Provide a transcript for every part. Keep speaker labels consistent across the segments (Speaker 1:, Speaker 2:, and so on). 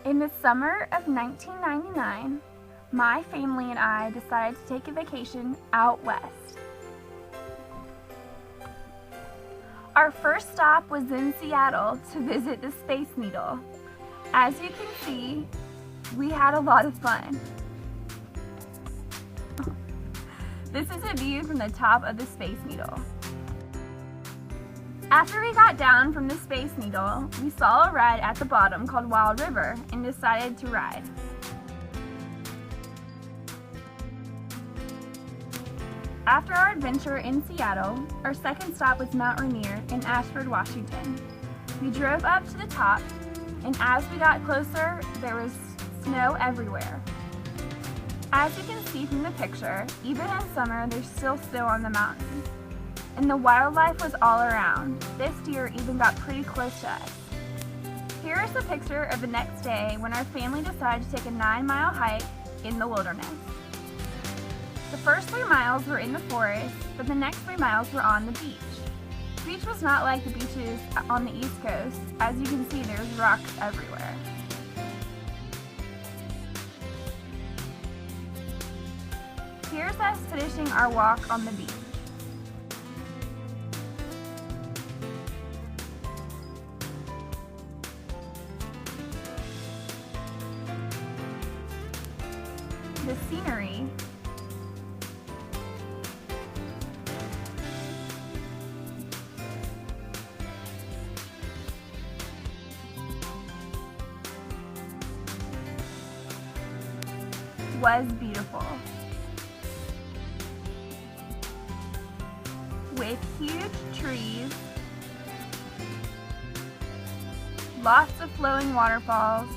Speaker 1: In the summer of 1999, my family and I decided to take a vacation out west. Our first stop was in Seattle to visit the Space Needle. As you can see, we had a lot of fun. This is a view from the top of the Space Needle. After we got down from the Space Needle, we saw a ride at the bottom called Wild River and decided to ride. After our adventure in Seattle, our second stop was Mount Rainier in Ashford, Washington. We drove up to the top, and as we got closer, there was snow everywhere. As you can see from the picture, even in summer, there's still snow on the mountain. And the wildlife was all around. This deer even got pretty close to us. Here is a picture of the next day when our family decided to take a 9-mile hike in the wilderness. The first 3 miles were in the forest, but the next 3 miles were on the beach. The beach was not like the beaches on the East Coast. As you can see, there's rocks everywhere. Here's us finishing our walk on the beach. The scenery was beautiful, with huge trees, lots of flowing waterfalls,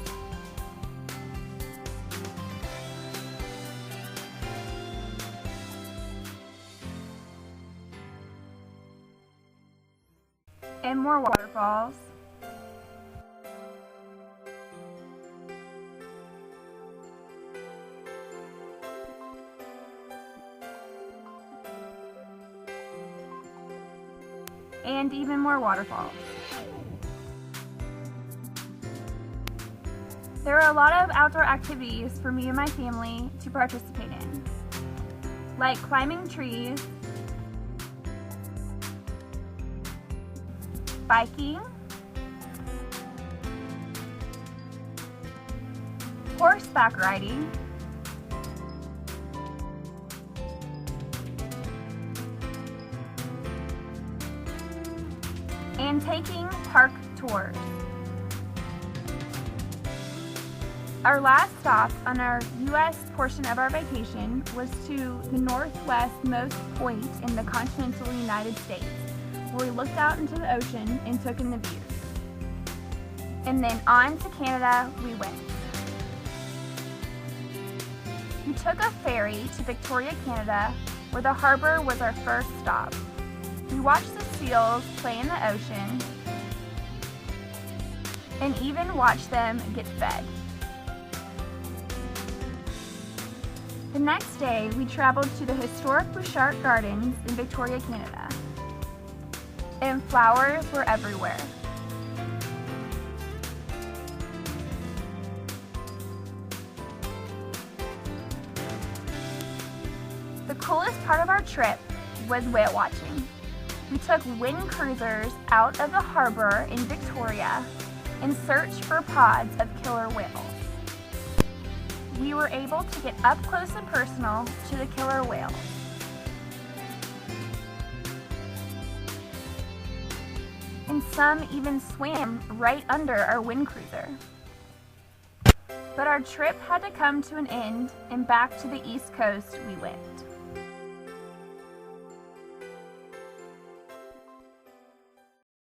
Speaker 1: and more waterfalls. And even more waterfalls. There are a lot of outdoor activities for me and my family to participate in, like climbing trees, biking, horseback riding, and taking park tours. Our last stop on our U.S. portion of our vacation was to the northwestmost point in the continental United States, where we looked out into the ocean and took in the views. And then on to Canada we went. We took a ferry to Victoria, Canada, where the harbor was our first stop. We watched the seals play in the ocean and even watched them get fed. The next day, we traveled to the historic Bouchard Gardens in Victoria, Canada, and flowers were everywhere. The coolest part of our trip was whale watching. We took wind cruisers out of the harbor in Victoria and searched for pods of killer whales. We were able to get up close and personal to the killer whales. And some even swam right under our wind cruiser. But our trip had to come to an end, and back to the East Coast we went.